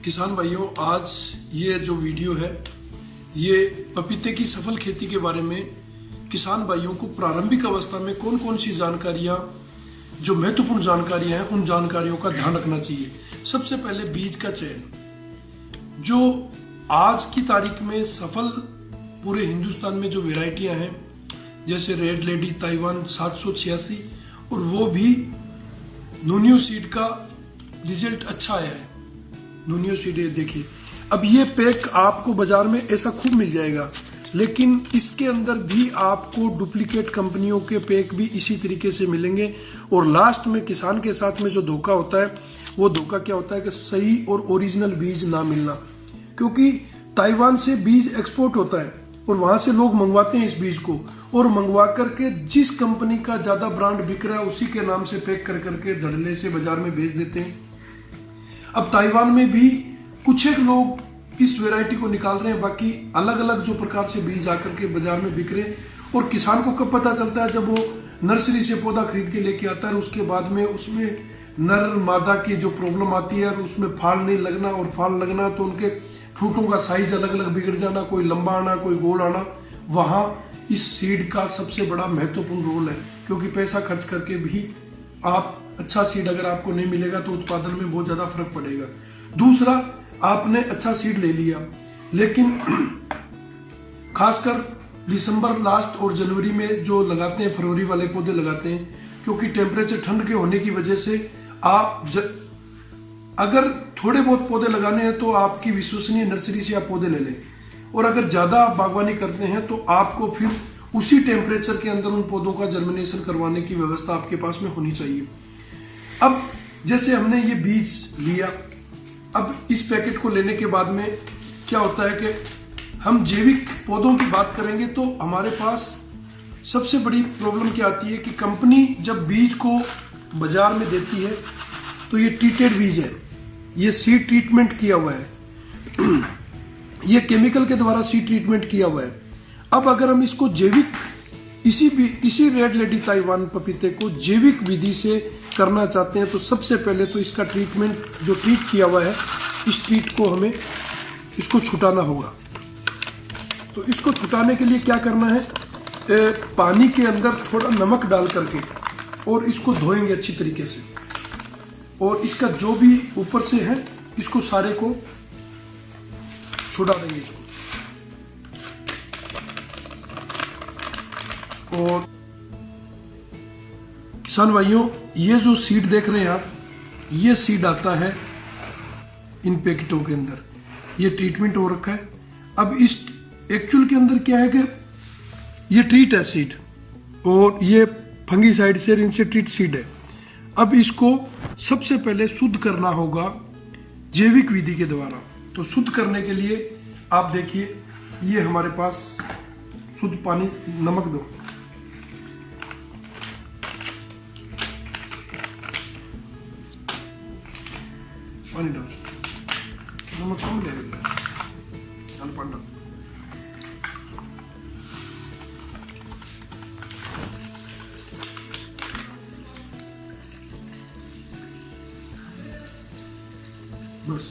किसान भाइयों, आज ये जो वीडियो है ये पपीते की सफल खेती के बारे में किसान भाइयों को प्रारंभिक अवस्था में कौन कौन सी जानकारियां, जो महत्वपूर्ण जानकारियां हैं, उन जानकारियों का ध्यान रखना चाहिए। सबसे पहले बीज का चयन। जो आज की तारीख में सफल पूरे हिंदुस्तान में जो वेराइटियां हैं, जैसे रेड लेडी ताइवान 786, और वो भी नूनियो सीड का रिजल्ट अच्छा आया है। नूनियो सीड देखिए, अब ये पैक आपको बाजार में ऐसा खूब मिल जाएगा, लेकिन इसके अंदर भी आपको डुप्लीकेट कंपनियों के पैक भी इसी तरीके से मिलेंगे। और लास्ट में किसान के साथ में जो धोखा होता है, वो धोखा क्या होता है कि सही और ओरिजिनल बीज ना मिलना। क्योंकि ताइवान से बीज एक्सपोर्ट होता है और वहां से लोग मंगवाते हैं इस बीज को, और मंगवा करके जिस कंपनी का ज्यादा ब्रांड बिक रहा है उसी के नाम से पैक कर करके धड़ल्ले से बाजार में बेच देते हैं। अब ताइवान में भी कुछ एक लोग इस वैरायटी को निकाल रहे हैं, बाकी अलग अलग जो प्रकार से बीज आकर के बाजार में बिक रहे हैं। और किसान को कब पता चलता है? जब वो नर्सरी से पौधा खरीद के लेके आता है, और उसके बाद में उसमें नर मादा की जो प्रॉब्लम आती है, और उसमें फाल नहीं लगना, और फाल लगना तो उनके फ्रूटों का साइज अलग अलग बिगड़ जाना, कोई लंबा आना, कोई गोल आना। वहां इस सीड का सबसे बड़ा महत्वपूर्ण रोल है, क्योंकि पैसा खर्च करके भी आप अच्छा सीड अगर आपको नहीं मिलेगा तो उत्पादन में बहुत ज्यादा फर्क पड़ेगा। दूसरा, आपने अच्छा सीड ले लिया, लेकिन खासकर दिसंबर लास्ट और जनवरी में जो लगाते हैं, फरवरी वाले पौधे लगाते हैं, क्योंकि टेम्परेचर ठंड के होने की वजह से आप अगर थोड़े बहुत पौधे लगाने हैं तो आपकी विश्वसनीय नर्सरी से आप पौधे ले लें। और अगर ज्यादा आप बागवानी करते हैं तो आपको फिर उसी टेम्परेचर के अंदर उन पौधों का जर्मिनेशन करवाने की व्यवस्था आपके पास में होनी चाहिए। अब जैसे हमने ये बीज लिया, अब इस पैकेट को लेने के बाद में क्या होता है कि हम जैविक पौधों की बात करेंगे तो हमारे पास सबसे बड़ी प्रॉब्लम क्या आती है कि कंपनी जब बीज को बाजार में देती है तो ये ट्रीटेड बीज है, ये सीड ट्रीटमेंट किया हुआ है, ये केमिकल के द्वारा सीड ट्रीटमेंट किया हुआ है। अब अगर हम इसको जैविक इसी रेड लेडी ताइवान पपीते को जैविक विधि से करना चाहते हैं तो सबसे पहले तो इसका ट्रीटमेंट जो ट्रीट किया हुआ है, इस ट्रीट को हमें इसको छुटाना होगा। तो इसको छुटाने के लिए क्या करना है? पानी के अंदर थोड़ा नमक डाल करके और इसको धोएंगे अच्छी तरीके से, और इसका जो भी ऊपर से है इसको सारे को छुड़ा देंगे इसको। और किसान भाइयों, ये जो सीड देख रहे हैं आप, ये सीड आता है इन पैकेटों के अंदर, ये ट्रीटमेंट हो रखा है। अब इस एक्चुअल के अंदर क्या है कि ये ट्रीट है सीड, और ये फंगीसाइड से इनसे ट्रीट सीड है। अब इसको सबसे पहले शुद्ध करना होगा जैविक विधि के द्वारा। तो शुद्ध करने के लिए आप देखिए, ये हमारे पास शुद्ध पानी, नमक दो, पानी डाल, नमक कम ले रही है, पानी डाल। बस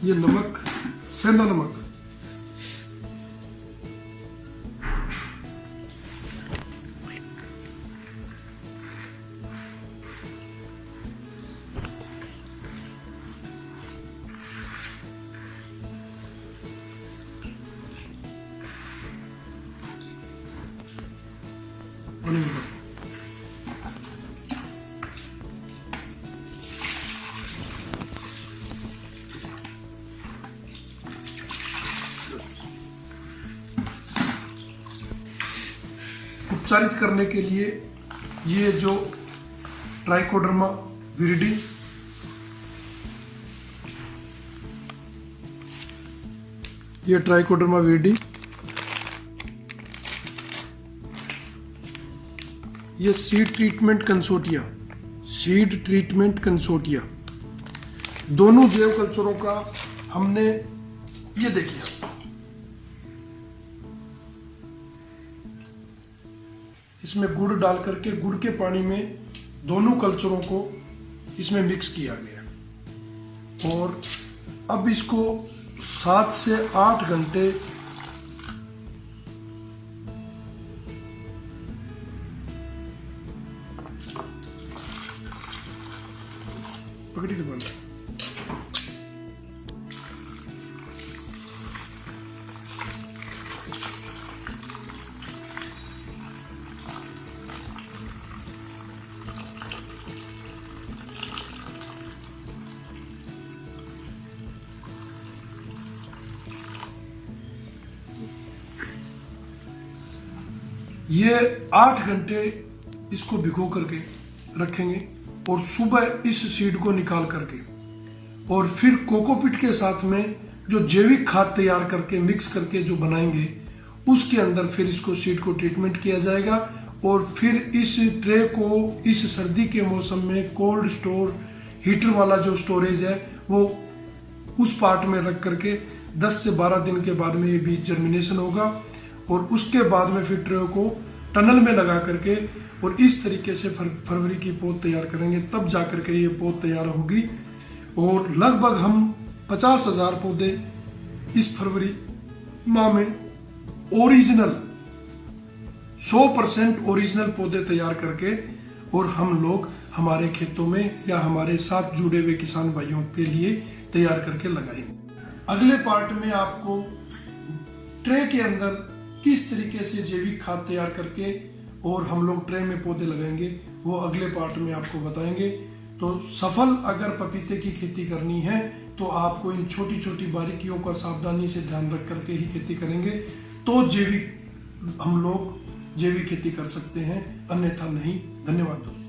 ये नमक, सेंधा नमक, उपचारित करने के लिए ये जो ट्राइकोडर्मा विरिडी, ये ट्राइकोडर्मा विरिडी, ये सीड ट्रीटमेंट कंसोर्टिया, दोनों जैव कल्चरों का हमने, ये देखिए इसमें गुड़ डाल करके गुड़ के पानी में दोनों कल्चरों को इसमें मिक्स किया गया। और अब इसको 7 से 8 घंटे पकड़ी के बंद। ये 8 घंटे इसको भिगो करके रखेंगे और सुबह इस सीड को निकाल करके और फिर कोकोपीट के साथ में जो जैविक खाद तैयार करके मिक्स करके जो बनाएंगे उसके अंदर फिर इसको सीड को ट्रीटमेंट किया जाएगा और फिर इस ट्रे को इस सर्दी के मौसम में कोल्ड स्टोर हीटर वाला जो स्टोरेज है वो उस पार्ट में रख करके 10 से 12 दिन के बाद में ये बीज जर्मिनेशन होगा और उसके बाद में फिर ट्रे को टनल में लगा करके और इस तरीके से फरवरी की पौध तैयार करेंगे, तब जाकर के ये पौध तैयार होगी। और लगभग हम 50,000 पौधे इस फरवरी माह में ओरिजिनल 100% ओरिजिनल पौधे तैयार करके और हम लोग हमारे खेतों में या हमारे साथ जुड़े हुए किसान भाइयों के लिए तैयार करके लगाएंगे। अगले पार्ट में आपको ट्रे के अंदर किस तरीके से जैविक खाद तैयार करके और हम लोग ट्रे में पौधे लगाएंगे वो अगले पार्ट में आपको बताएंगे। तो सफल अगर पपीते की खेती करनी है तो आपको इन छोटी छोटी बारीकियों का सावधानी से ध्यान रख करके ही खेती करेंगे तो जैविक हम लोग जैविक खेती कर सकते हैं, अन्यथा नहीं। धन्यवाद दोस्तों।